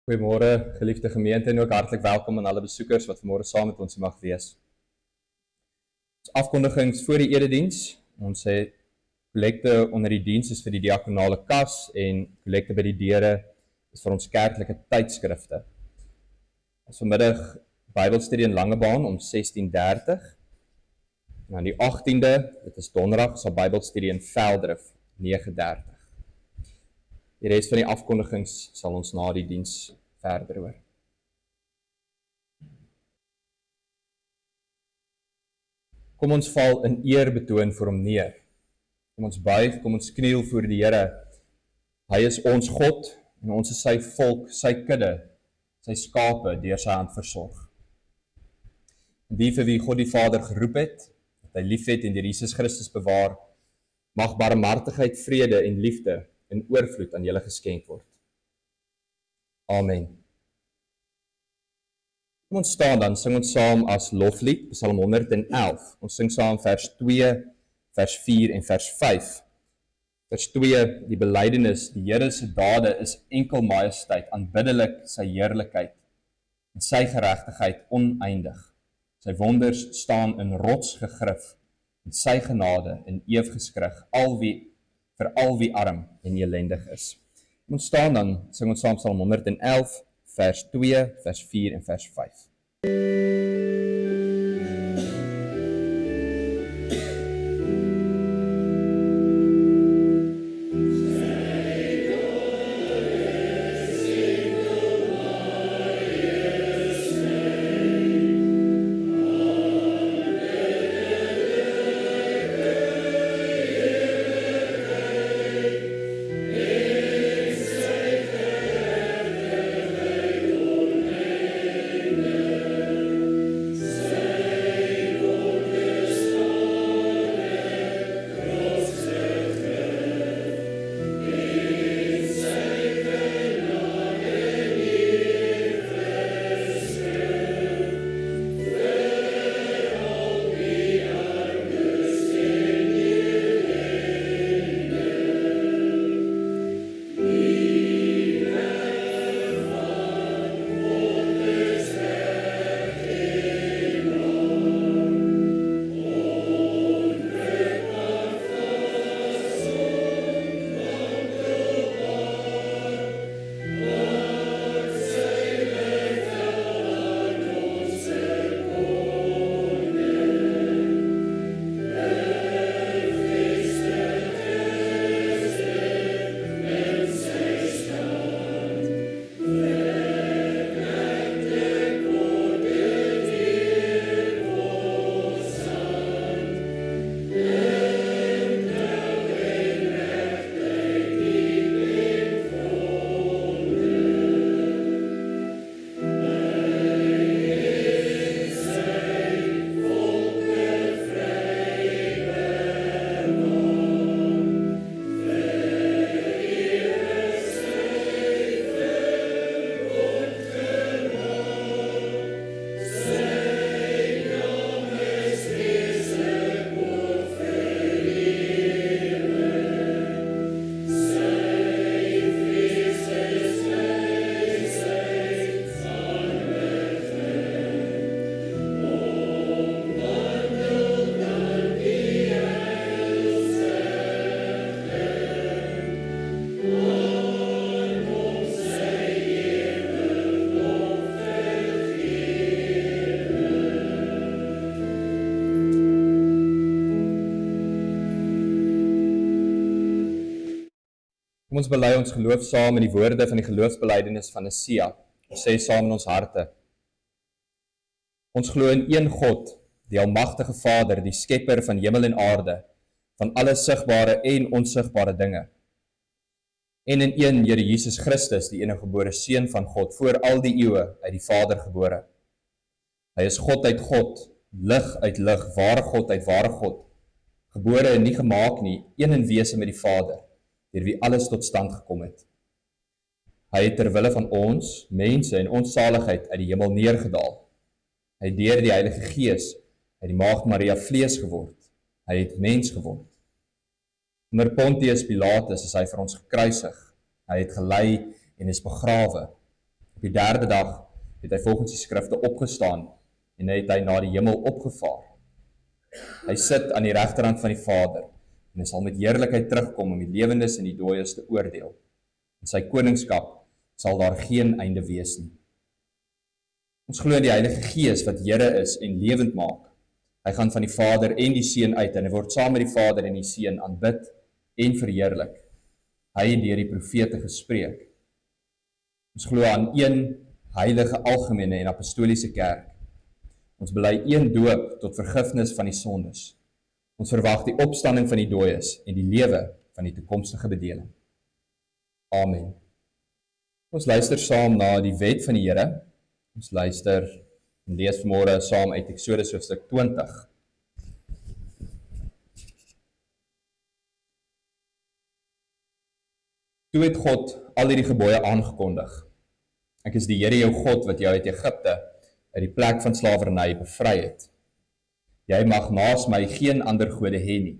Goeiemôre, geliefde gemeente en ook hartlik welkom aan alle besoekers wat vanmôre saam met ons mag wees. Ons afkondigings voor die erediens. Ons sê kollekte onder die diens is vir die diakonale kas en kollekte by die deure is vir ons kerklike tydskrifte. Ons vanmiddag Bybelstudie in Langebaan om 16:30. En aan die 18de, dit is donderdag, sal Bybelstudie in Velddrif 9:30. Die res van die afkondigings sal ons na die diens verder hoor. Kom ons val in eerbetoon voor hom neer. Kom ons buig, kom ons kniel voor die Here. Hy is ons God en ons is sy volk, sy kudde, sy skape deur sy hand versorg. Die vir wie God die Vader geroep het, wat hy liefhet en deur Jesus Christus bewaar, mag barmhartigheid, vrede en liefde in oorvloed aan julle geskenk word. Amen. Kom ons staan dan, sing ons saam as loflied, Psalm 111. Ons sing saam vers 2, vers 4 en vers 5. Vers 2, die belydenis, die Here se dade is enkel majesteit, aanbiddelik sy heerlikheid en sy geregtigheid oneindig. Sy wonders staan in rots gegrif en sy genade in eeu geskryg, vir al wie arm en elendig is. Ons staan dan, sing ons saam Psalm 111, vers 2, vers 4 en vers 5. Kom ons bely ons geloof saam in die woorde van die geloofsbelydenis van Nicea. Ons sê saam in ons harte. Ons glo in een God, die almagtige Vader, die skepper van hemel en aarde, van alle sigbare en onsigbare dinge. En in een Here Jesus Christus, die eniggebore Seun van God, voor al die eeue uit die Vader gebore. Hy is God uit God, lig uit lig, ware God uit ware God, gebore en nie gemaak nie, een in wese met die Vader, deur wie alles tot stand gekom het. Hy het ter wille van ons, mense en ons saligheid uit die hemel neergedaal. Hy het deur die Heilige Gees uit die Maagd Maria vlees geword. Hy het mens geword. Onder Pontius Pilatus is hy vir ons gekruisig. Hy het gelei en is begrawe. Op die derde dag het hy volgens die skrifte opgestaan en het hy na die hemel opgevaar. Hy sit aan die regterhand van die Vader en hy sal met heerlikheid terugkom om die lewendes en die dooies te oordeel. In sy koningskap sal daar geen einde wees nie. Ons glo in die Heilige Gees wat Here is en lewend maak. Hy gaan van die Vader en die Seun uit en hy word saam met die Vader en die Seun aanbid en verheerlik. Hy het deur die profete gespreek. Ons glo aan een heilige algemene en apostoliese kerk. Ons bely een doop tot vergifnis van die sondes. Ons verwag die opstanding van die dooies en die lewe van die toekomstige bedeling. Amen. Ons luister saam na die wet van die Here. Ons luister en lees vanmôre saam uit Eksodus hoofstuk 20. Toe het God al hierdie gebooie aangekondig. Ek is die Here jou God wat jou uit Egipte, uit die plek van slawerny bevry het. Jy mag naas my geen ander gode hê nie.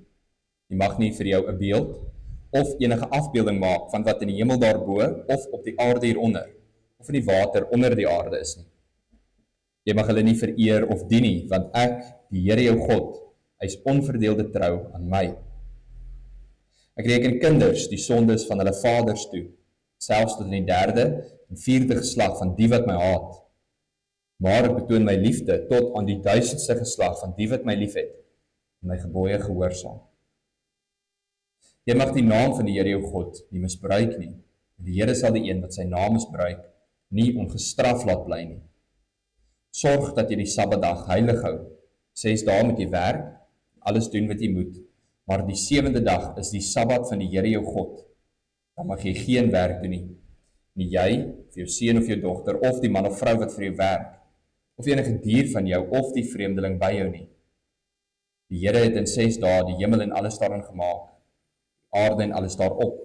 Jy mag nie vir jou 'n beeld of enige afbeelding maak van wat in die hemel daarbo of op die aarde hieronder of in die water onder die aarde is nie. Jy mag hulle nie vereer of dien nie, want ek, die Here jou God, hy is onverdeelde trou aan my. Ek reken kinders die sondes van hulle vaders toe, selfs tot in die derde en vierde geslag van die wat my haat. Maar ek betoon my liefde tot aan die 1000ste geslag van die wat my liefhet en my gebooie gehoorsaam. Jy mag die naam van die Here jou God nie misbruik nie. Die Here sal die een wat sy naam misbruik nie ongestraf laat bly nie. Sorg dat jy die Sabbatdag heilig hou. 6 dae moet jy werk, alles doen wat jy moet, maar die 7de dag is die Sabbat van die Here jou God. Dan mag jy geen werk doen nie. Nie jy, of jou seun of jou dogter, of die man of vrou wat vir jou werk, of enige dier van jou, of die vreemdeling by jou nie. Die Here het in 6 dae die hemel en alles daarin gemaak, die aarde en alles daarop,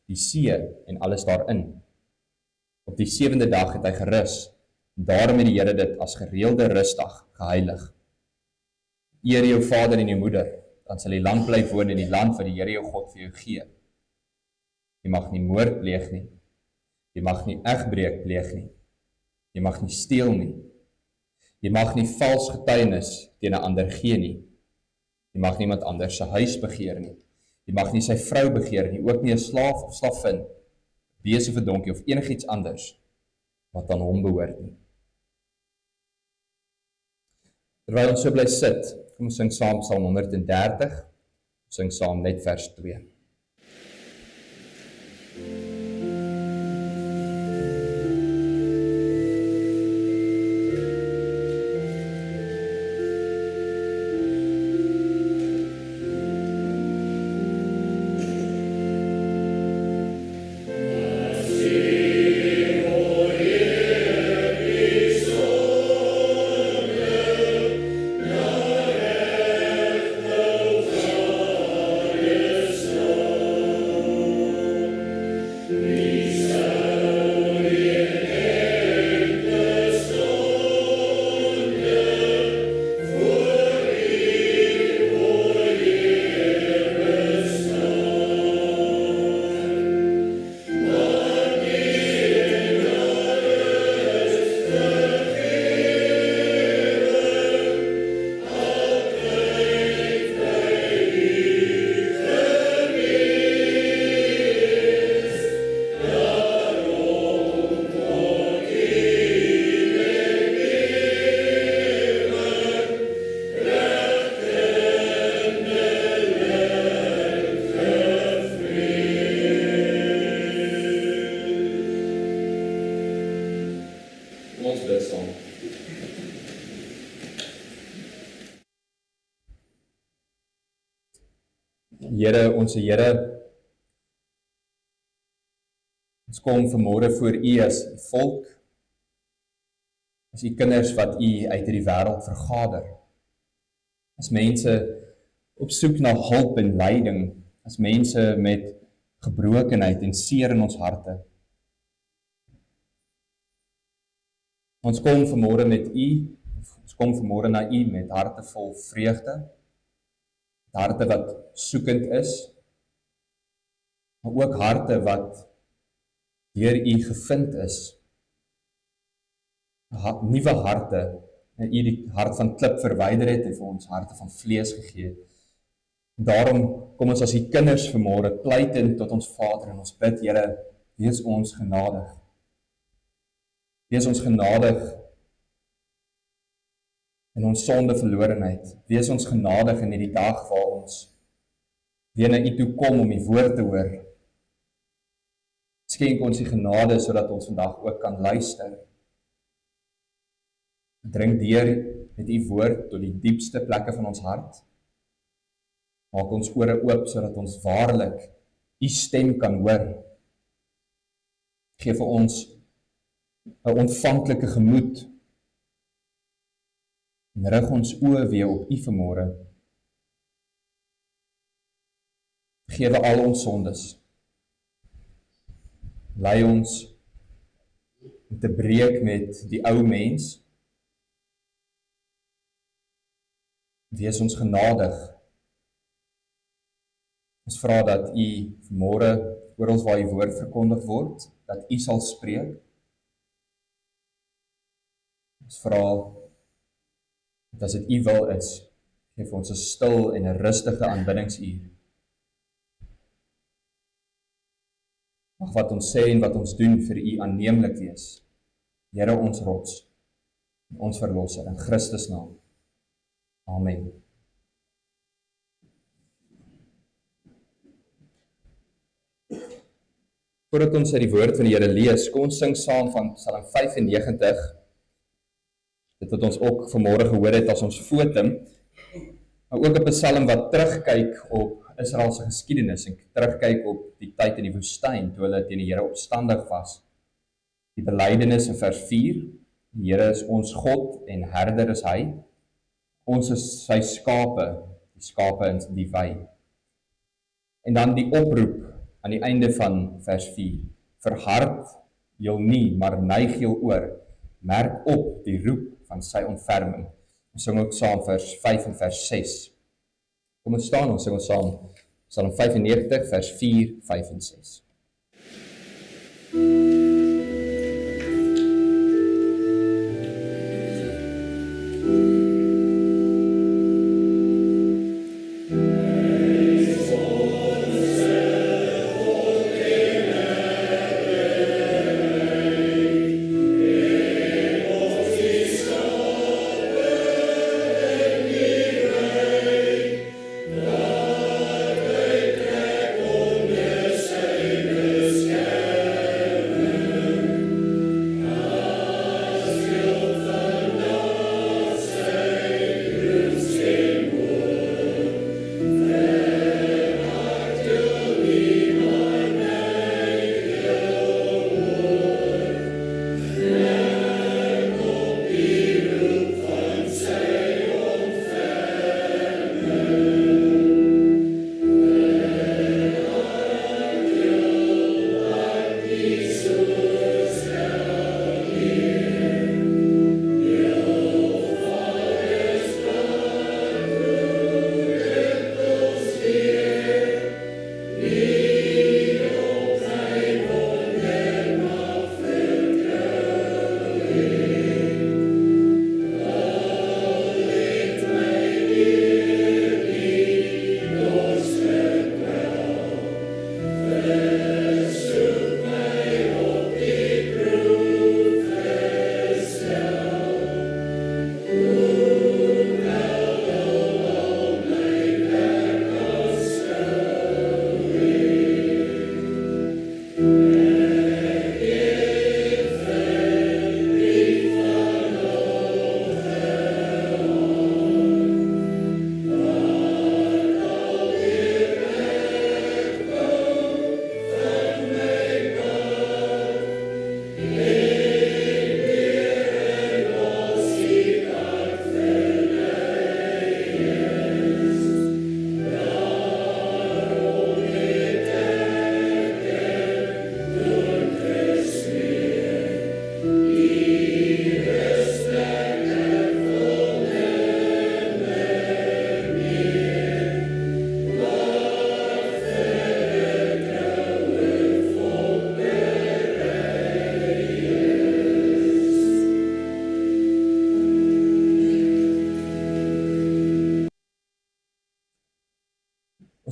die see en alles daarin. Op die 7de dag het hy gerus, en daarom het die Here dit as gereelde rustdag geheilig. Eer jou vader en jou moeder, dan sal jy lang bly woon in die land wat die Here jou God vir jou gee. Jy mag nie moord pleeg nie. Jy mag nie egbreek pleeg nie. Jy mag nie steel nie. Jy mag nie vals getuienis teen 'n ander gee nie. Jy mag niemand anders se huis begeer nie. Jy mag nie sy vrou begeer nie, ook nie 'n slaaf of slavin, bees of 'n donkie of enigiets anders wat aan hom behoort nie. Terwyl ons so bly sit, kom ons sing saam Psalm 130, ons sing saam net vers 2. Here, onse Here, ons kom vanmôre voor U as volk, as U kinders wat U uit hierdie wêreld vergader, as mense op soek na hulp en leiding, as mense met gebrokenheid en seer in ons harte. Ons kom vanmôre met U, ons kom vanmôre na U met harte vol vreugde, harte wat soekend is, maar ook harte wat deur U gevind is. nuwe harte, en U die hart van klip verwyder het en vir ons harte van vlees gegee het. Daarom kom ons as U kinders vanmôre pleitend tot ons Vader en ons bid, Here, wees ons genadig. Wees ons genadig in ons sondeverlorenheid. Wees ons genadig in hierdie dag waar ons weer na U toe kom om U woord te hoor. Skenk ons die genade sodat ons vandag ook kan luister. Dring deur met U woord tot die diepste plekke van ons hart. Maak ons ore oop sodat ons waarlik U stem kan hoor. Geef vir ons 'n ontvanklike gemoed. En rig ons oë weer op U vanmôre. Vergewe al ons sondes. Lei ons om te breek met die ou mens. Wees ons genadig. Ons vra dat U vanmôre oral waar U woord verkondig word, dat U sal spreek. Ons vra dat as dit U wil is, geef ons 'n stil en 'n rustige aanbiddingsuur. Mag wat ons sê en wat ons doen vir U aanneemlik wees. Here ons rots, ons verlosser in Christus naam. Amen. Voordat ons uit die woord van die Here lees, kom ons sing saam van Psalm 95. Dit wat ons ook vanmôre gehoor het as ons fotum, maar ook 'n psalm wat terugkyk op Israel se geskiedenis en terugkyk op die tyd in die woestyn toe hulle teen die Here opstandig was. Die belydenis in vers 4: Die Here is ons God en herder is hy. Ons is sy skape, die skape in die wei. En dan die oproep aan die einde van vers 4. Verhard jul nie, maar neig jul oor. Merk op die roep van sy ontferming. Ons sing ook saam vers 5 en vers 6. Kom ons staan, ons sing ons saam Psalm 95 vers 4, 5 en 6. Say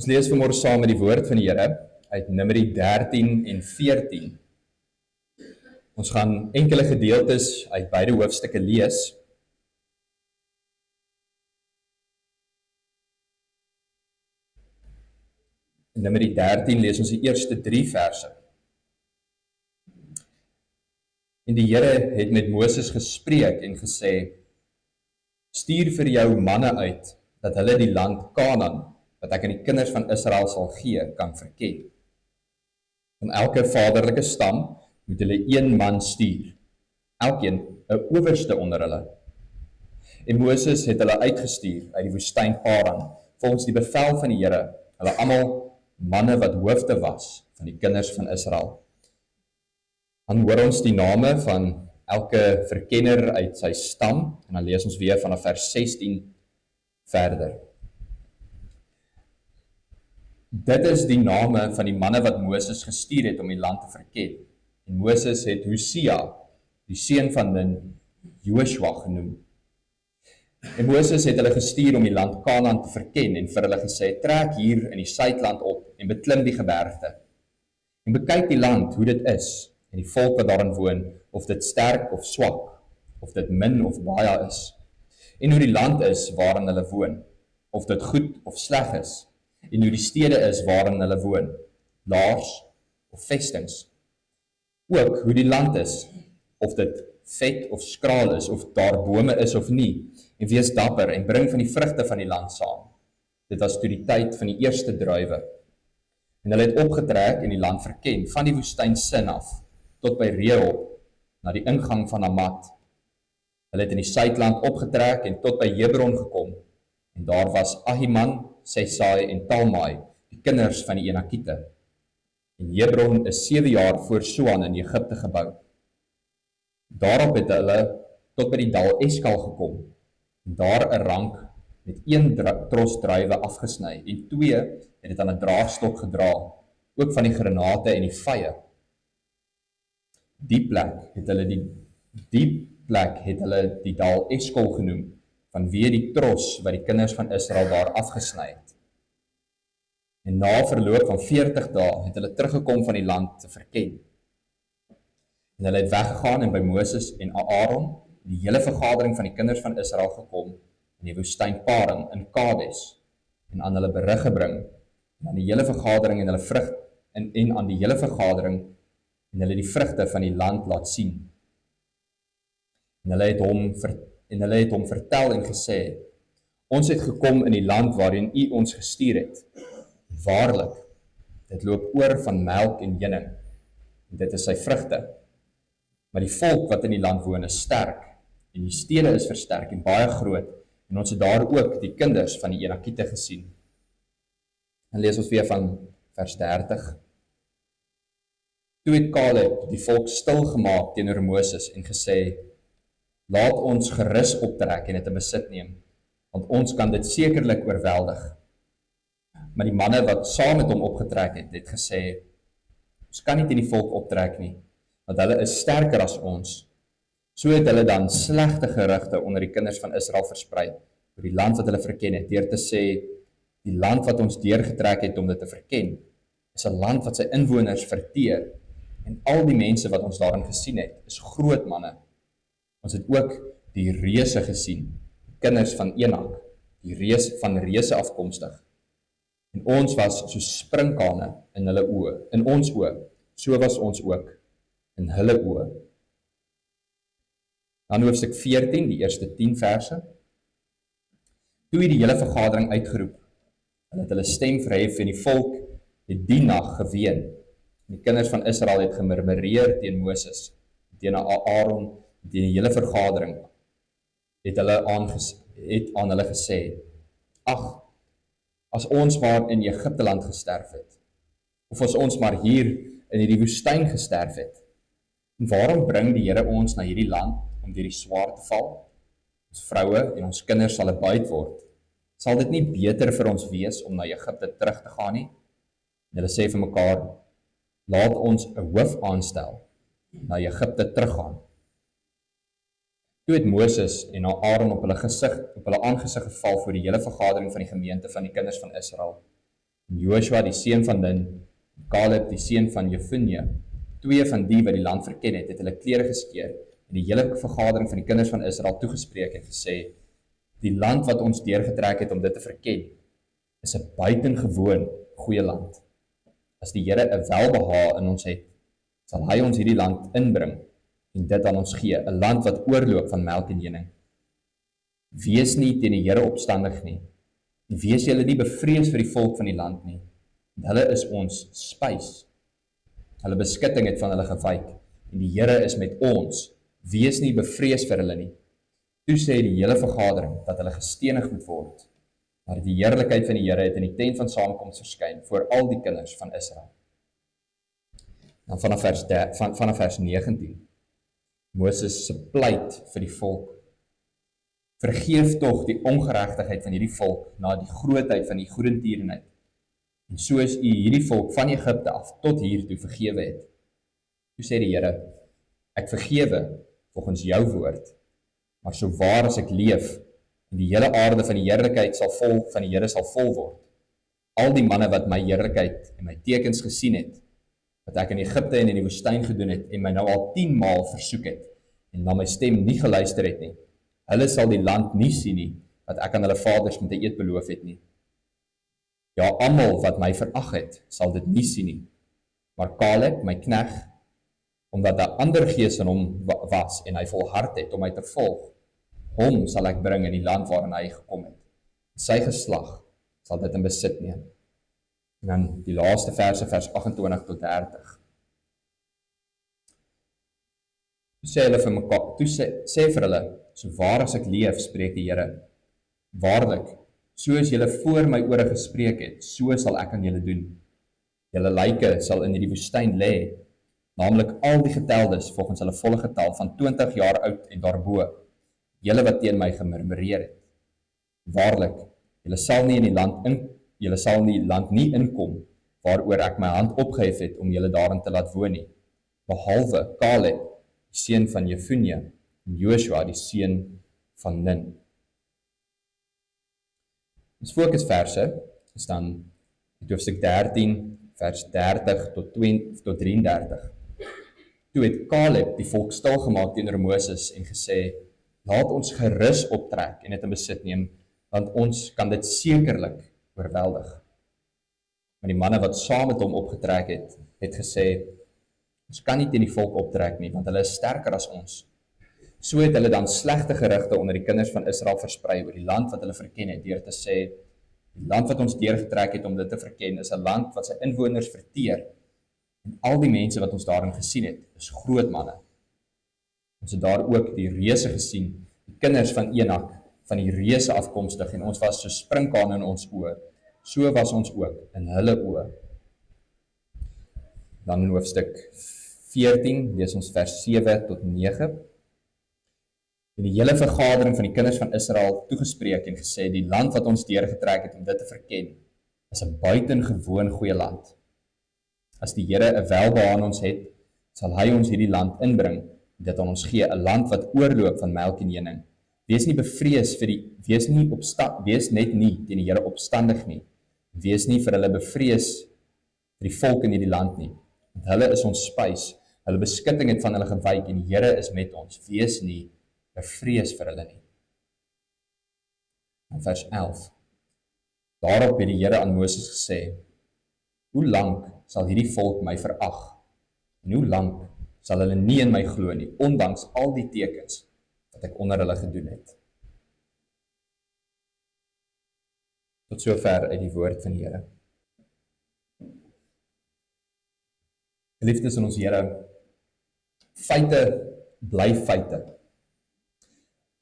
Ons lees vanmôre saam met die woord van die Here uit Numeri 13 en 14. Ons gaan enkele gedeeltes uit beide hoofstukke lees. In Numeri 13 lees ons die eerste 3 verse. En die Here het met Moses gespreek en gesê: Stuur vir jou manne uit, dat hulle die land Kanaan, wat ek aan die kinders van Israel sal gee, kan verken. Van elke vaderlike stam moet hulle 1 man stuur, elkeen 'n owerste onder hulle. En Moses het hulle uitgestuur uit die woestyn Paran, volgens die bevel van die Here, hulle almal manne wat hoofde was van die kinders van Israel. Dan hoor ons die name van elke verkenner uit sy stam, en dan lees ons weer vanaf vers 16 verder. Dit is die name van die manne wat Moses gestuur het om die land te verken. En Moses het Hosea, die seun van Nun, Joshua genoem. En Moses het hulle gestuur om die land Kanaan te verken en vir hulle gesê: Trek hier in die suidland op en beklim die gebergte. En bekyk die land, hoe dit is, en die volk wat daarin woon, of dit sterk of swak, of dit min of baie is, en hoe die land is waarin hulle woon, of dit goed of sleg is, en hoe die stede is waarin hulle woon, laars of vestings. Ook hoe die land is, of dit vet of skraal is, of daar bome is of nie, en wees dapper en bring van die vrugte van die land saam. Dit was toe die tyd van die eerste druiwe. En hulle het opgetrek en die land verken, van die woestyn Sin af, tot by Rehob, na die ingang van Hamat. Hulle het in die suidland opgetrek en tot by Hebron gekom, en daar was Ahiman, Sesai en Talmai, die kinders van die Enakiete. En Hebron is 7 jaar voor Soan in Egipte gebou. Daarop het hulle tot by die dal Eskal gekom, en daar 'n rank met 1 tros druiwe afgesny, en 2 het dit aan 'n draagstok gedra, ook van die granate en die vye. Die plek het hulle die dal Eskol genoem, vanweë die tros wat die kinders van Israel daar afgesny het. En na verloop van 40 dae het hulle teruggekom van die land te verken. En hulle het weggegaan en by Moses en Aaron, die hele vergadering van die kinders van Israel gekom, in die woestyn Paran in Kades, en aan hulle berig gebring, en aan die hele vergadering en aan die hele vergadering en hulle die vrugte van die land laat sien. En hulle het hom vertel en gesê: Ons het gekom in die land waarin U ons gestuur het. Waarlik, dit loop oor van melk en honing, en dit is sy vrugte. Maar die volk wat in die land woon is sterk, en die stede is versterk en baie groot, en ons het daar ook die kinders van die Enakiete gesien. En lees ons weer van vers 30. Toe het Kaleb die volk stil gemaak teenoor Moses en gesê: Laat ons gerus optrek en dit in besit neem, want ons kan dit sekerlik oorweldig. Maar die manne wat saam met hom opgetrek het gesê: Ons kan nie teen die volk optrek nie, want hulle is sterker as ons. So het hulle dan slegte gerugte onder die kinders van Israel versprei oor die land wat hulle verken het, deur te sê: Die land wat ons deurgetrek het om dit te verken, is 'n land wat sy inwoners verteer, en al die mense wat ons daarin gesien het, is groot manne. Ons het ook die reuse gesien, die kinders van Enak, die reuse afkomstig. En ons was soos sprinkane in hulle oë, in ons oë, so was ons ook in hulle oë. Dan hoofstuk 14, die eerste 10 verse. Toe het die hele vergadering uitgeroep. Hulle het hulle stem verhef en die volk het die nag geween. Die kinders van Israel het gemurmureer teen Moses, teen Aaron, teen die hele vergadering. Het aan hulle gesê: Ag, as ons maar in Egipte land gesterf het, of as ons maar hier in hierdie woestyn gesterf het. En waarom bring die Here ons na hierdie land om deur die swaard te val? Ons vroue en ons kinders sal 'n byt word. Sal dit nie beter vir ons wees om na Egipte terug te gaan nie? En hulle sê vir mekaar: Laat ons 'n hoof aanstel, na Egipte teruggaan. Toe het Moses en Aaron op hulle aangesig geval voor die hele vergadering van die gemeente van die kinders van Israel. en Joshua die seun van Nun, en Caleb die seun van Jefune, 2 van die wat die land verken het hulle klere geskeur en die hele vergadering van die kinders van Israel toegespreek en gesê, die land wat ons deurgetrek het om dit te verken, is 'n buitengewoon goeie land. As die Here 'n welbehae in ons het, sal hy ons hierdie land inbring en dit aan ons gee, 'n land wat oorloop van melk en honing. Wees nie teen die Here opstandig nie, en wees julle nie bevrees vir die volk van die land nie, want hulle is ons spys. Hulle beskutting het van hulle gewyk, en die Here is met ons, wees nie bevrees vir hulle nie. Toe sê die hele vergadering dat hulle gestenig moet word, maar die heerlikheid van die Here het in die tent van samekoms verskyn voor al die kinders van Israel. Dan vanaf vers 19, Moses se pleit vir die volk. Vergeef tog die ongeregtigheid van hierdie volk na die grootheid van die goedertierenheid, en soos u hierdie volk van Egipte af tot hier toe vergewe het. Toe sê die Here, ek vergewe volgens jou woord, maar so waar as ek leef, en die hele aarde van die heerlikheid van die Here sal vol word. Al die manne wat my heerlikheid en my tekens gesien het, wat ek in Egipte en in die woestyn gedoen het, en my nou al 10 maal versoek het, en na my stem nie geluister het nie, hulle sal die land nie sien nie, wat ek aan hulle vaders met 'n eed beloof het nie. Ja, almal wat my verag het, sal dit nie sien nie. Maar Caleb, my knegt, omdat 'n ander gees in hom was, en hy volhard het om my te volg, hom sal ek bring in die land waarin hy gekom het. Sy geslag sal dit in besit neem. En dan die laaste verse, vers 28 tot 30. Toe sê hulle vir mekaar, sê vir hulle, so waar as ek leef, spreek die Here, waarlik, soos julle voor my ore gespreek het, so sal ek aan julle doen. Julle lyke sal in die woestyn lê, naamlik al die geteldes volgens hulle volle getal van 20 jaar oud en daarbo, julle wat teen my gemurmureer het. Waarlik, julle sal nie land nie inkom, waaroor ek my hand opgehef het om julle daarin te laat woon nie, behalwe Caleb, die seun van Jefune, en Joshua, die seun van Nun. Ons fokusverse is dan uit hoofstuk 13, vers 30 tot 33. Toe het Caleb die volk stilgemaak teenoor Moses en gesê, laat ons gerus optrek en dit in besit neem, want ons kan dit sekerlik oorweldig. Maar die manne wat saam met hom opgetrek het gesê, ons kan nie teen die volk optrek nie, want hulle is sterker as ons. So het hulle dan slegte gerugte onder die kinders van Israel versprei oor die land wat hulle verken het, deur te sê, die land wat ons deurgetrek het om dit te verken, is 'n land wat sy inwoners verteer, en al die mense wat ons daarin gesien het, is groot manne. Ons het daar ook die reuse gesien, die kinders van Enak, van die reuse afkomstig, en ons was so sprinkane in ons oë, so was ons ook in hulle oë. Dan in hoofstuk 14, lees ons vers 7 tot 9. En die hele vergadering van die kinders van Israel toegespreek en gesê, die land wat ons deurgetrek het om dit te verken, is 'n buitengewoon goeie land. As die Here 'n welbehae aan ons het, sal hy ons hierdie land inbring, en dit aan ons gee, 'n land wat oorloop van melk en honing. Wees nie bevrees wees net nie teen die Here opstandig nie. Wees nie vir hulle bevrees vir die volk in hierdie land nie, want hulle is ons spys, hulle beskutting het van hulle gewyk, en die Here is met ons. Wees nie bevrees vir hulle nie. In vers 11. Daarop het die Here aan Moses gesê, hoe lank sal hierdie volk my verag, en hoe lank sal hulle nie in my glo nie, ondanks al die tekens wat ek onder hulle gedoen het. Tot sover uit die woord van die Here. Geliefdes in ons Here, feite bly feite.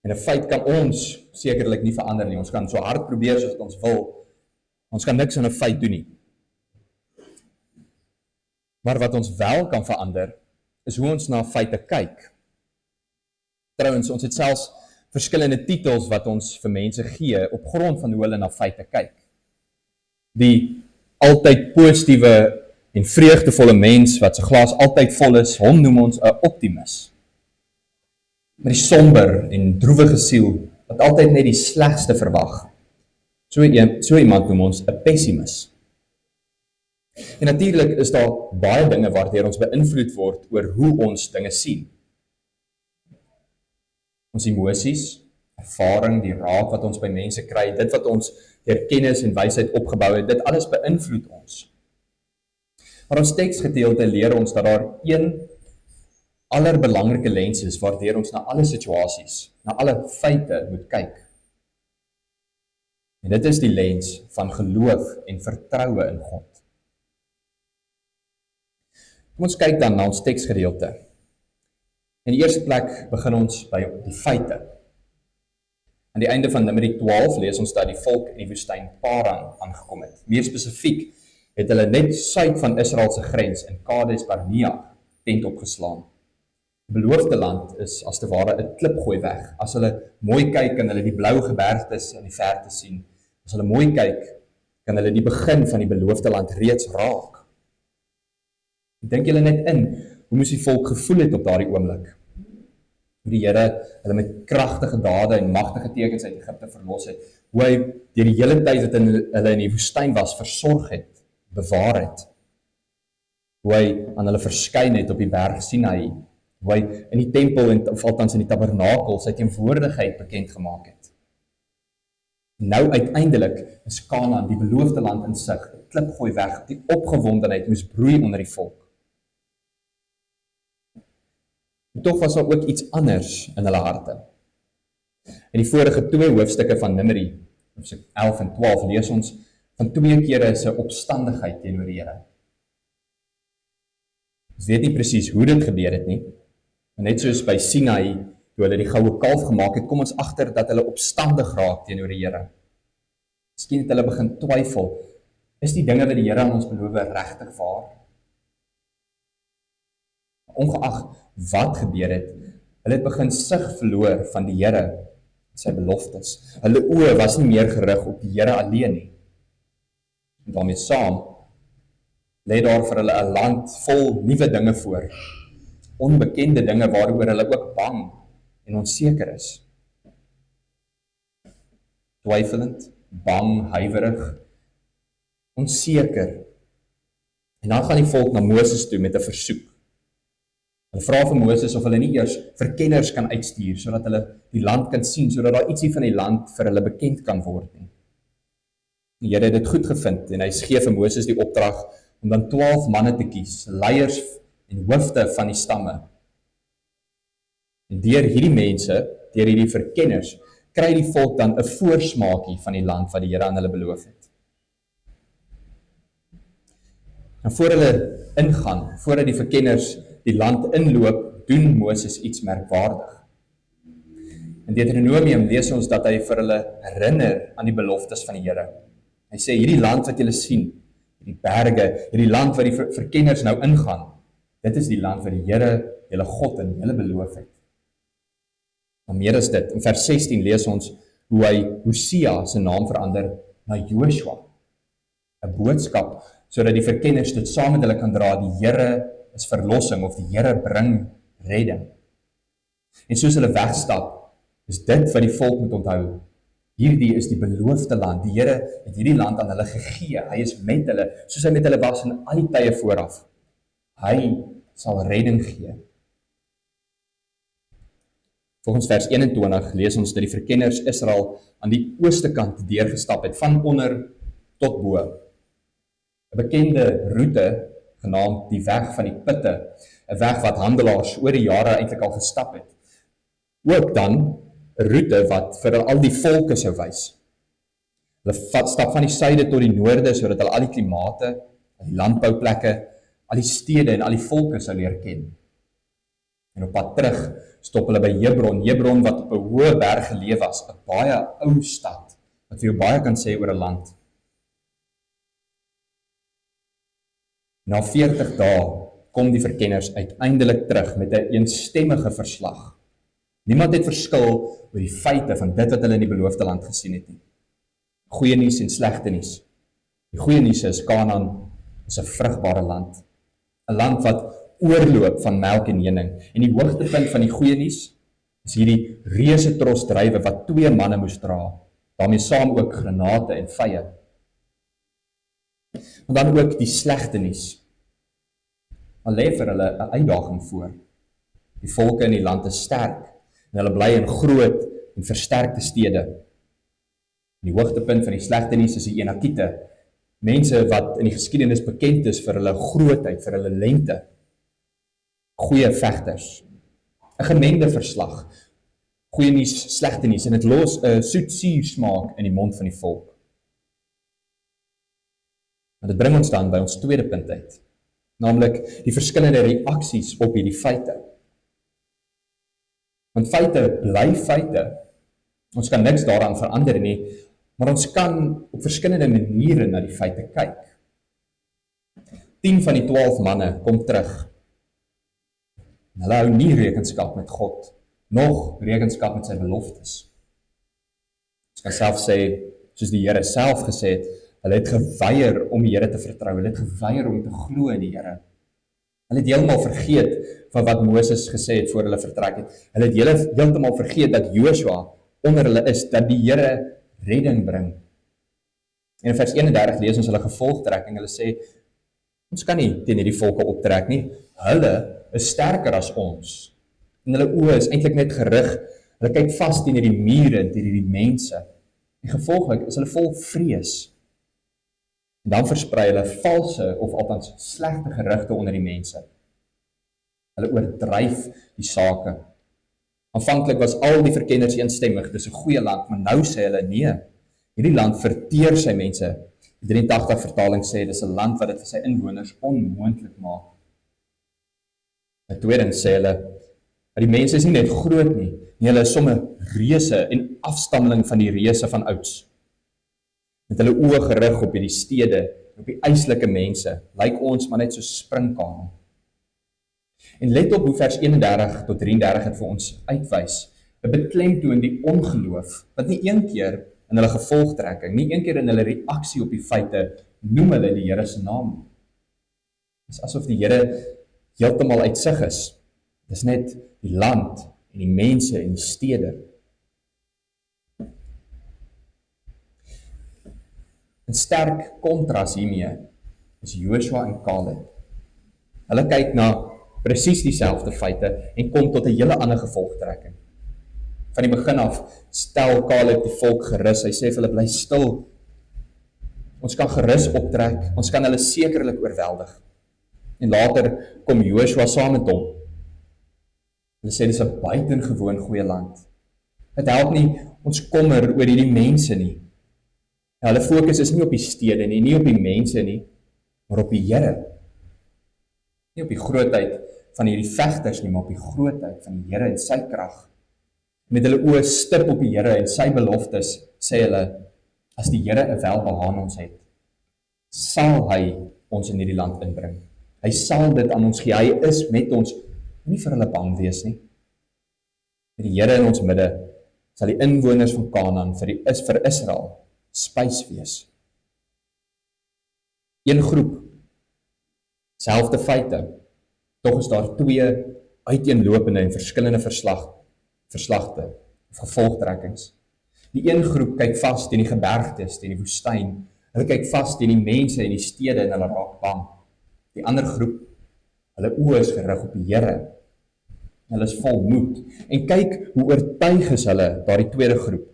En 'n feit kan ons sekerlik nie verander nie. Ons kan so hard probeer soos wat ons wil. Ons kan niks aan 'n feit doen nie. Maar wat ons wel kan verander, is hoe ons na feite kyk. Trouwens, ons het selfs verskillende titels wat ons vir mense gee op grond van hoe hulle na feite kyk. Die altyd positiewe en vreugdevolle mens wat sy glas altyd vol is, hom noem ons 'n optimus. Maar die somber en droewige siel wat altyd net die slegste verwag, so iemand noem ons 'n pessimis. En natuurlik is daar baie dinge waardeur ons beïnvloed word oor hoe ons dinge sien. Ons emosies, ervaring, die raad wat ons by mense kry, dit wat ons deur kennis en wysheid opgebou het, dit alles beïnvloed ons. Maar ons teksgedeelte leer ons dat daar een allerbelangrike lens is waardeur ons na alle situasies, na alle feite moet kyk. En dit is die lens van geloof en vertroue in God. Kom ons kyk dan na ons teksgedeelte. In die eerste plek begin ons by die feite. Aan die einde van Numeri 12 lees ons dat die volk in die woestyn Paran aangekom het. Meer spesifiek het hulle net suid van Israel se grens in Kades Barnea tent opgeslaan. Die beloofde land is as te ware 'n klipgooi weg. As hulle mooi kyk, kan hulle die blou gebergtes in die verte sien. As hulle mooi kyk, kan hulle die begin van die beloofde land reeds raak. Dink julle net in, hoe moes die volk gevoel het op daardie oomblik? Hoe die Here hulle met kragtige dade en magtige tekens uit Egipte verlos het. Hoe hy deur die hele tyd wat hulle in die woestyn was, versorg het, bewaar het. Hoe hy aan hulle verskyn het op die berg Sinai. Hoe hy in die tempel of althans in die tabernakel sy teenwoordigheid bekend gemaak het. Nou uiteindelik is Kanaan, die beloofde land in sig, 'n klipgooi weg, die opgewondenheid moes broei onder die volk. En tog was daar ook iets anders in hulle harte. In die vorige 2 hoofstukke van Numeri, hoofstuk 11 en 12, lees ons van 2 kere se opstandigheid teenoor die Here. Ons weet nie presies hoe dit gebeur het nie, maar net soos by Sinai, toe hulle die goue kalf gemaak het, kom ons agter dat hulle opstandig raak teenoor die Here. Miskien het hulle begin twyfel, is die dinge wat die Here aan ons beloof regtig waar? Ongeag wat gebeur het, hulle het begin sig verloor van die Here en sy beloftes. Hulle oë was nie meer gerig op die Here alleen nie. En daarmee saam lê daar vir hulle 'n land vol nuwe dinge voor. Onbekende dinge waaroor hulle ook bang en onseker is. Twyfelend, bang, huiwerig, onseker. En dan gaan die volk na Moses toe met 'n versoek. Hulle vra vir Moses of hulle nie eers verkenners kan uitstuur, sodat hulle die land kan sien, sodat daar ietsie van die land vir hulle bekend kan word nie. Die Here het dit goed gevind en hy gee vir Moses die opdrag om dan 12 manne te kies, leiers en hoofde van die stamme. En deur hierdie mense, deur hierdie verkenners, kry die volk dan 'n voorsmaakie van die land wat die Here aan hulle beloof het. En voor hulle ingaan, voordat die verkenners die land inloop, doen Moses iets merkwaardig. In Deuteronomium lees ons dat hy vir hulle herinner aan die beloftes van die Here. Hy sê, hierdie land wat julle sien, hierdie berge, hierdie land wat die verkenners nou ingaan, dit is die land wat die Here, julle God, aan julle beloof het. Maar meer as dit, in vers 16 lees ons hoe hy Hosea se naam verander na Joshua. 'n boodskap, sodat die verkenners dit saam met hulle kan dra, die Here is verlossing, of die Here bring redding. En soos hulle wegstap, is dit wat die volk moet onthou. Hierdie is die beloofde land. Die Here het hierdie land aan hulle gegee. Hy is met hulle, soos hy met hulle was in al die tye vooraf. Hy sal redding gee. Volgens vers 21 lees ons dat die verkenners Israel aan die ooste kant deurgestap het, van onder tot bo. 'n bekende roete, genaamd die weg van die putte, 'n weg wat handelaars oor die jare eintlik al gestap het. Ook dan 'n roete wat vir al die volke sou wys. Hulle stap van die suide tot die noorde, sodat hulle al die klimate, al die landbouplekke, al die stede en al die volke sou leer ken. En op pad terug stop hulle by Hebron wat op 'n hoë berg geleë was, 'n baie ou stad, wat vir jou baie kan sê oor 'n land. Na 40 dae kom die verkenners uiteindelik terug met 'n eensstemmige verslag. Niemand het verskil oor die feite van dit wat hulle in die beloofde land gesien het nie. Goeie nuus en slegte nuus. Die goeie nuus is Kanaan is 'n vrugbare land. 'n Land wat oorloop van melk en honing. En die hoogtepunt van die goeie nuus is hierdie reuse tros druiwe wat 2 manne moes dra. Daarmee saam ook granate en vye. Maar dan ook die slegte nuus. Al lê vir hulle 'n uitdaging voor. Die volke in die land is sterk en hulle bly in groot en versterkte stede. Die hoogtepunt van die slegte nuus is die Enakiete, mense wat in die geskiedenis bekend is vir hulle grootheid, vir hulle lengte, goeie vegters. 'n Gemengde verslag, goeie nuus, slegte nuus, en dit los 'n soet-suur smaak in die mond van die volk. Maar dit bring ons dan by ons tweede punt uit, naamlik die verskillende reaksies op hierdie feite. Want feite bly feite. Ons kan niks daaraan verander nie, maar ons kan op verskillende maniere na die feite kyk. 10 van die 12 manne kom terug. En hulle hou nie rekenskap met God, nog rekenskap met sy beloftes. Ons kan self sê, soos die Here self gesê het, hulle het geweier om die Here te vertrou, hulle het geweier om te glo in die Here. Hulle het heeltemal vergeet van wat Moses gesê het voor hulle vertrek het. Hulle het heeltemal vergeet dat Joshua onder hulle is, dat die Here redding bring. En in vers 31 lees ons hulle gevolgtrekking. Hulle sê, ons kan nie teen hierdie volke optrek nie. Hulle is sterker as ons. En hulle oë is eintlik net gerig. Hulle kyk vas teen hierdie mure, teen hierdie mense. En gevolglik is hulle vol vrees. En dan versprei hulle valse of althans slegte gerugte onder die mense. Hulle oordryf die sake. Aanvanklik was al die verkenners eensstemmig, dis 'n goeie land, maar nou sê hulle nee. Hierdie land verteer sy mense. Die 83 vertaling sê dis 'n land wat dit vir sy inwoners onmoontlik maak. En tweedens sê hulle, dat die mense is nie net groot nie, hulle is somme reuse en afstammeling van die reuse van ouds. Met hulle oë gerig op hierdie stede, op die eislike mense, lyk ons maar net so springkane. En let op hoe vers 31 tot 33 het vir ons uitwys. Dit beklemtoon die ongeloof, wat nie een keer in hulle gevolgtrekking, nie een keer in hulle reaksie op die feite, noem hulle die Here se naam. Dit is asof die Here heeltemal uit sig is. Dit is net die land en die mense en die stede. In sterk kontras hiermee is Joshua en Caleb. Hulle kyk na presies dieselfde feite en kom tot 'n hele ander gevolgtrekking. Van die begin af stel Caleb die volk gerus. Hy sê vir hulle, bly stil. Ons kan gerus optrek, ons kan hulle sekerlik oorweldig. En later kom Joshua saam met hom. Hulle sê dis 'n buitengewoon goeie land. Dit help nie ons kommer oor hierdie mense nie. Ja, hulle fokus is nie op die stede nie, nie op die mense nie, maar op die Here. Nie op die grootheid van hierdie vegters nie, maar op die grootheid van die Here en sy krag. Met hulle oë stip op die Here en sy beloftes, sê hulle, as die Here 'n welbehae aan ons het, sal hy ons in hierdie land inbring. Hy sal dit aan ons gee, hy is met ons, nie vir hulle bang wees nie. Met die Here in ons midde, sal die inwoners van Kanaan vir Israel spys wees. Een groep, selfde feite, tog is daar twee uiteenlopende en verskillende verslagte of gevolgtrekkings. Die een groep kyk vas teen die gebergtes, teen die woestyn. Hulle kyk vas teen die mense en die stede en hulle raak bang. Die ander groep, hulle oë is gerig op die Here. Hulle is vol moed. En kyk hoe oortuig is hulle, daardie tweede groep.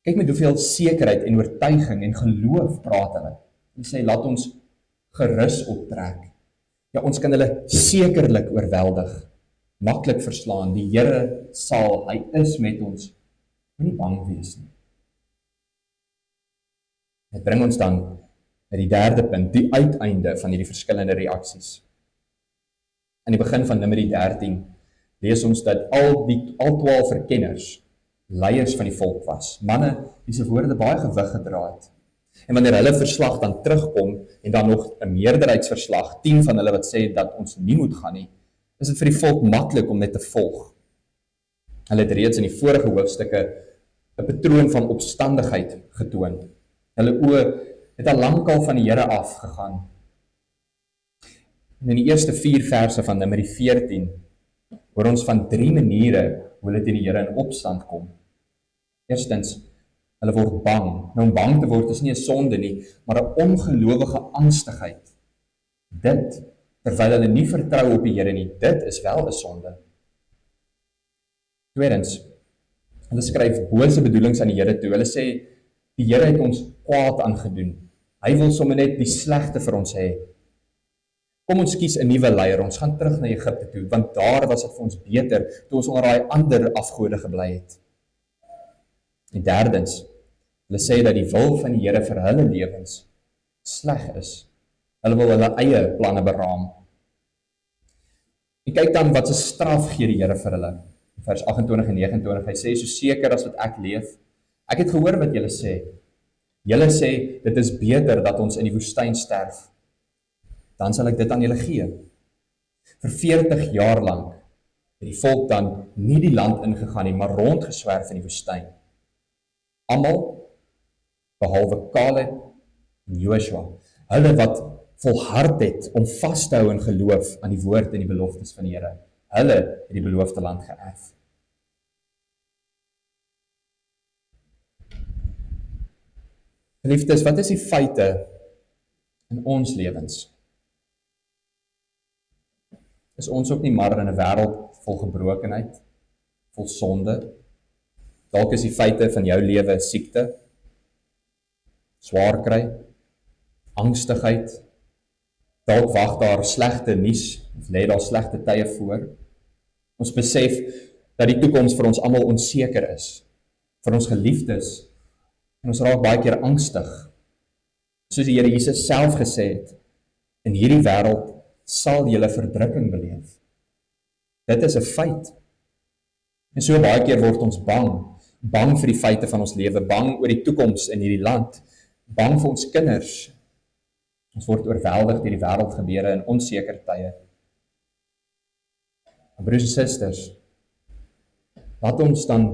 Kyk met hoeveel sekerheid en oortuiging en geloof praat hulle. Hulle sê, laat ons gerus optrek. Ja, ons kan hulle sekerlik oorweldig, maklik verslaan. Die Here sal, hy is met ons, moenie bang wees nie. Dit bring ons dan by die derde punt, die uiteinde van hierdie verskillende reaksies. In die begin van Numeri 13 lees ons dat al 12 verkenners leiers van die volk was, manne die se woorde baie gewig gedra het. En wanneer hulle verslag dan terugkom en dan nog 'n meerderheidsverslag, 10 van hulle wat sê dat ons nie moet gaan nie, is dit vir die volk maklik om net te volg. Hulle het reeds in die vorige hoofstukke 'n patroon van opstandigheid getoon. Hulle oë het al lankal van die Here af gegaan. En in die eerste 4 verse van Numeri 14 hoor ons van 3 maniere hoe hulle teen die Here in opstand kom. Eerstens, Hulle word bang. Nou om bang te word is nie 'n sonde nie, maar 'n ongelowige angstigheid. Dit, terwyl hulle nie vertrou op die Here nie, dit is wel 'n sonde. Tweedens, hulle skryf bose bedoelings aan die Here toe. Hulle sê, die Here het ons kwaad aangedoen. Hy wil sommer net die slegte vir ons hê. Kom ons kies 'n nuwe leier, ons gaan terug na Egipte toe, want daar was dit vir ons beter, toe ons onder daai ander afgode gebly het. En derdens, hulle sê dat die wil van die Here vir hulle lewens sleg is. Hulle wil hulle eie planne beraam. En kyk dan wat 'n straf gee die Here vir hulle. Vers 28 en 29, hy sê, so seker as wat ek leef, ek het gehoor wat julle sê. Julle sê, dit is beter dat ons in die woestyn sterf. Dan sal ek dit aan julle gee. Vir 40 jaar lank het die volk dan nie die land ingegaan nie, maar rondgeswerf in die woestyn. Almal, behalwe Caleb en Joshua, hulle wat volhard het om vas te hou in geloof aan die woord en die beloftes van die Here. Hulle het die beloofde land geërf. Geliefdes, wat is die feite in ons lewens? Is ons ook nie maar in 'n wêreld vol gebrokenheid, vol sonde? Dalk is die feite van jou lewe siekte, swaar kry, angstigheid. Dalk wag daar slegte nuus, of lê daar slegte tye voor. Ons besef dat die toekoms vir ons almal onseker is, vir ons geliefdes, en ons raak baie keer angstig. Soos die Here Jesus self gesê het, in hierdie wêreld sal julle verdrukking beleef. Dit is 'n feit. En so baie keer word ons bang vir die feite van ons lewe, bang oor die toekoms in hierdie land, bang vir ons kinders. Ons word oorweldig deur die wêreldgebeure in onseker tye. Broers en susters, laat ons dan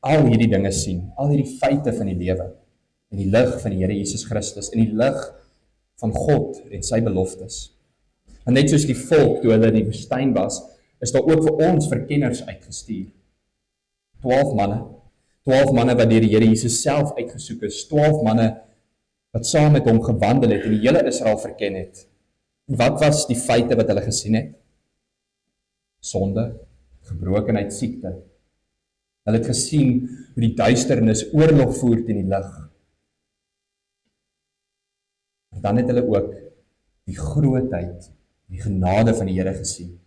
al hierdie dinge sien, al hierdie feite van die lewe, in die lig van die Here Jesus Christus, in die lig van God en sy beloftes. En net soos die volk toe hulle in die woestyn was, is daar ook vir ons verkenners uitgestuur. 12 manne wat deur die Here Jesus self uitgesoek is, 12 manne wat saam met hom gewandel het en die hele Israel verken het. En wat was die feite wat hulle gesien het? Sonde, gebrokenheid, siekte. Hulle het gesien hoe die duisternis oorlog voer teen die lig. Maar dan het hulle ook die grootheid, die genade van die Here gesien.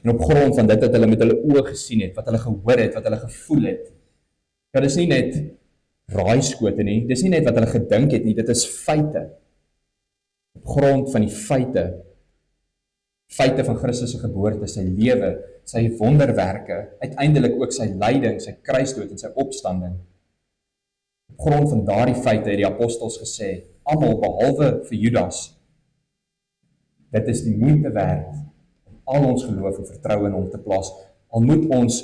En op grond van dit wat hulle met hulle oë gesien het, wat hulle gehoor het, wat hulle gevoel het, ja, dis nie net raaiskote nie, dis nie net wat hulle gedink het nie, dit is feite. Op grond van die feite van Christus se geboorte, sy lewe, sy wonderwerke, uiteindelik ook sy lyding, sy kruisdood en sy opstanding. Op grond van daardie feite het die apostels gesê, almal behalwe vir Judas, dit is die moeite werd om al ons geloof en vertroue in hom te plaas. Al moet ons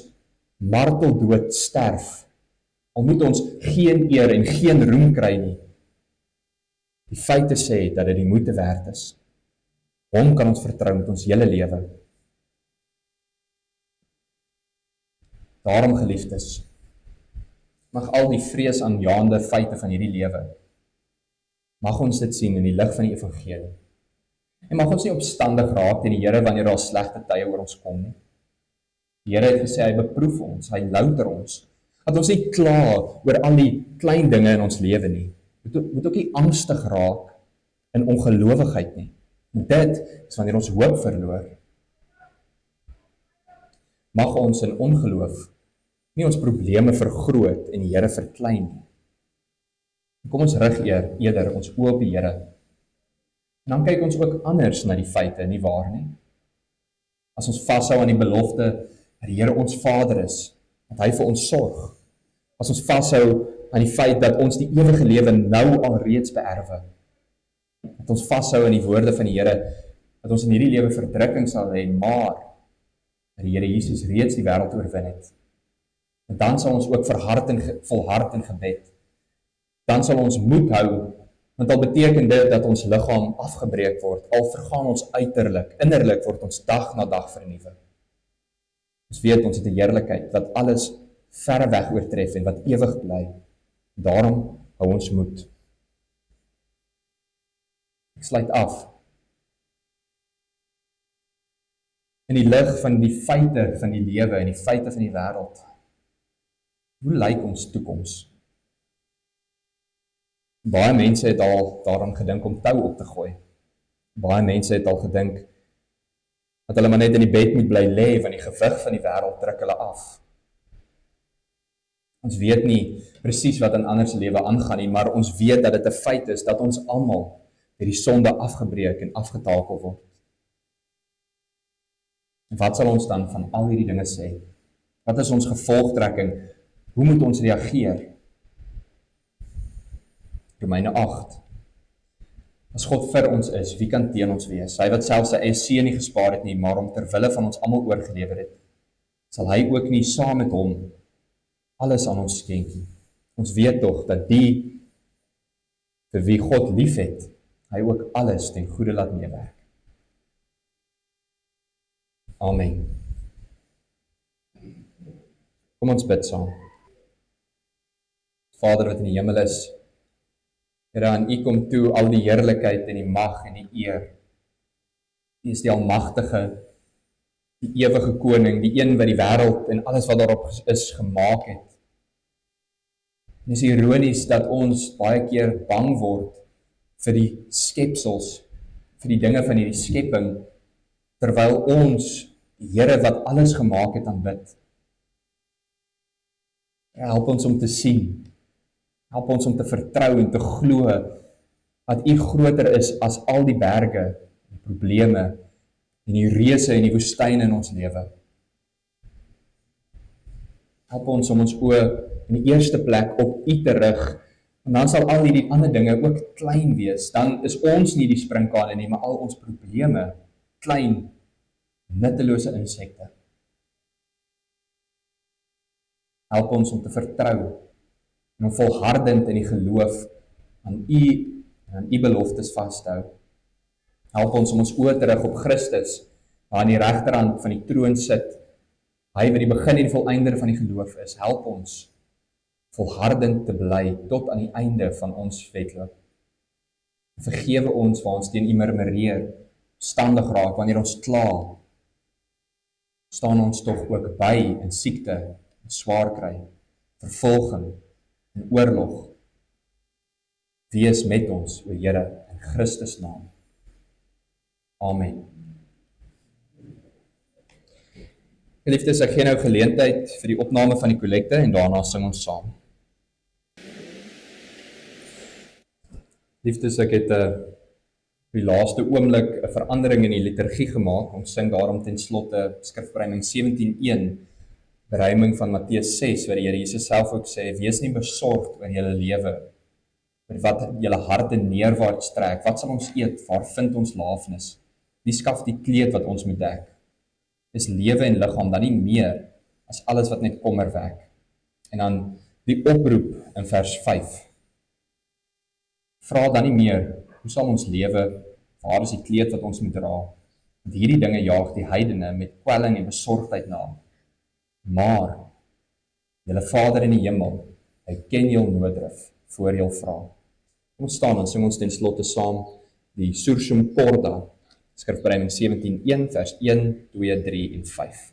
marteldood sterf, al moet ons geen eer en geen roem kry nie. Die feite sê dat dit die moeite werd is. Hom kan ons vertrou met ons hele lewe. Daarom, geliefdes, mag al die vreesaanjaende feite van hierdie lewe, mag ons dit sien in die lig van die evangelie. En mag ons nie opstandig raak teen die Here wanneer daar slegte tye oor ons kom nie. Die Here het gesê, hy beproef ons, hy louter ons. Dat ons nie kla oor al die klein dinge in ons lewe nie. Moet ook nie angstig raak in ongelowigheid nie. Dit is wanneer ons hoop verloor. Mag ons in ongeloof nie ons probleme vergroot en die Here verklein nie. Kom ons rig eerder ons oë op die Here. En dan kyk ons ook anders na die feite, nie waar nie? As ons vashou aan die belofte dat die Here ons Vader is, dat hy vir ons sorg. As ons vashou aan die feit dat ons die ewige lewe nou al reeds beerwe. Dat ons vashou aan die woorde van die Here, dat ons in hierdie lewe verdrukking sal hê, maar dat die Here Jesus reeds die wêreld oorwin het. En dan sal ons ook volhard in gebed. Dan sal ons moed hou, want al beteken dit dat ons liggaam afgebreek word, al vergaan ons uiterlik, innerlik word ons dag na dag vernuwe. Ons weet ons het 'n heerlikheid wat alles verre weg oortref en wat ewig bly. Daarom hou ons moed. Ek sluit af. In die lig van die feite van die lewe en die feite van die wêreld, hoe lyk ons toekoms? Baie mense het al daaraan gedink om tou op te gooi. Baie mense het al gedink dat hulle maar net in die bed moet bly lê, want die gewig van die wêreld druk hulle af. Ons weet nie presies wat in ander se lewe aangaan nie, maar ons weet dat dit 'n feit is dat ons almal deur die sonde afgebreek en afgetakel word. En wat sal ons dan van al hierdie dinge sê? Wat is ons gevolgtrekking? Hoe moet ons reageer? Romeine 8. As God vir ons is, wie kan teen ons wees? Hy wat selfs sy eie seun nie gespaar het nie, maar hom ter wille van ons almal oorgelewer het, sal hy ook nie saam met hom alles aan ons skenk nie. Ons weet tog dat die vir wie God liefhet, hy ook alles ten goeie laat meewerk. Amen. Kom ons bid saam. Vader wat in die hemel is, Here, aan U kom toe al die heerlikheid en die mag en die eer. U is die almagtige, die ewige koning, die een wat die wêreld en alles wat daarop is gemaak het. En is ironies dat ons baie keer bang word vir die skepsels, vir die dinge van hierdie skepping, terwyl ons die Here wat alles gemaak het aanbid. Help ons om te sien, help ons om te vertrou en te glo dat U groter is as al die berge, die probleme en die reuse en die woestyne in ons lewe. Help ons om ons oë in die eerste plek op U te rig, en dan sal al hierdie ander dinge ook klein wees. Dan is ons nie die sprinkane nie, maar al ons probleme klein, nuttelose insekte. Help ons om te vertrou en om volhardend in die geloof aan U en aan U beloftes vas te hou. Help ons om ons oë te rig op Christus, waar aan die regterhand van die troon sit, hy wat die begin en die volëinder van die geloof is. Help ons volhardend te bly tot aan die einde van ons wedloop. Vergewe ons waar ons teen U murmureer, standig raak wanneer ons kla. Staan ons tog ook by in siekte en swaar kry, vervolging en oorlog. Wees met ons, o Here, in Christus naam. Amen. Geliefdes, ek gee nou geleentheid vir die opname van die kollekte en daarna sing ons saam. Liefdes, ek het op die laaste oomblik 'n verandering in die liturgie gemaak. Ons sing daarom ten slotte skrifbereiding 17:1, beruiming van Matteus 6, waar die Here Jesus self ook sê, wees nie besorgd oor julle lewe, oor wat julle harte neerwaarts trek, wat sal ons eet, waar vind ons lafenis, wie skaf die kleed wat ons moet dek, is lewe en liggaam dan nie meer as alles wat net kommer wek. En dan die oproep in vers 5, vra dan nie meer, hoe sal ons lewe, waar is die kleed wat ons moet dra, want hierdie dinge jaag die heidene met kwelling en besorgdheid na. Maar, julle Vader in die hemel, hy ken jul noodrif, voor jul vra. Kom staan en sing ons ten slotte saam die Sursum Corda, skrifbereiding 17:1, vers 1, 2, 3 en 5.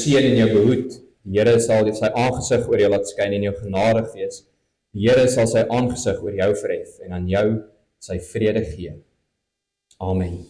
seën en jou behoed. Die Here sal sy aangesig oor jou laat skyn en jou genadig wees. Die Here sal sy aangesig oor jou verhef en aan jou sy vrede gee. Amen.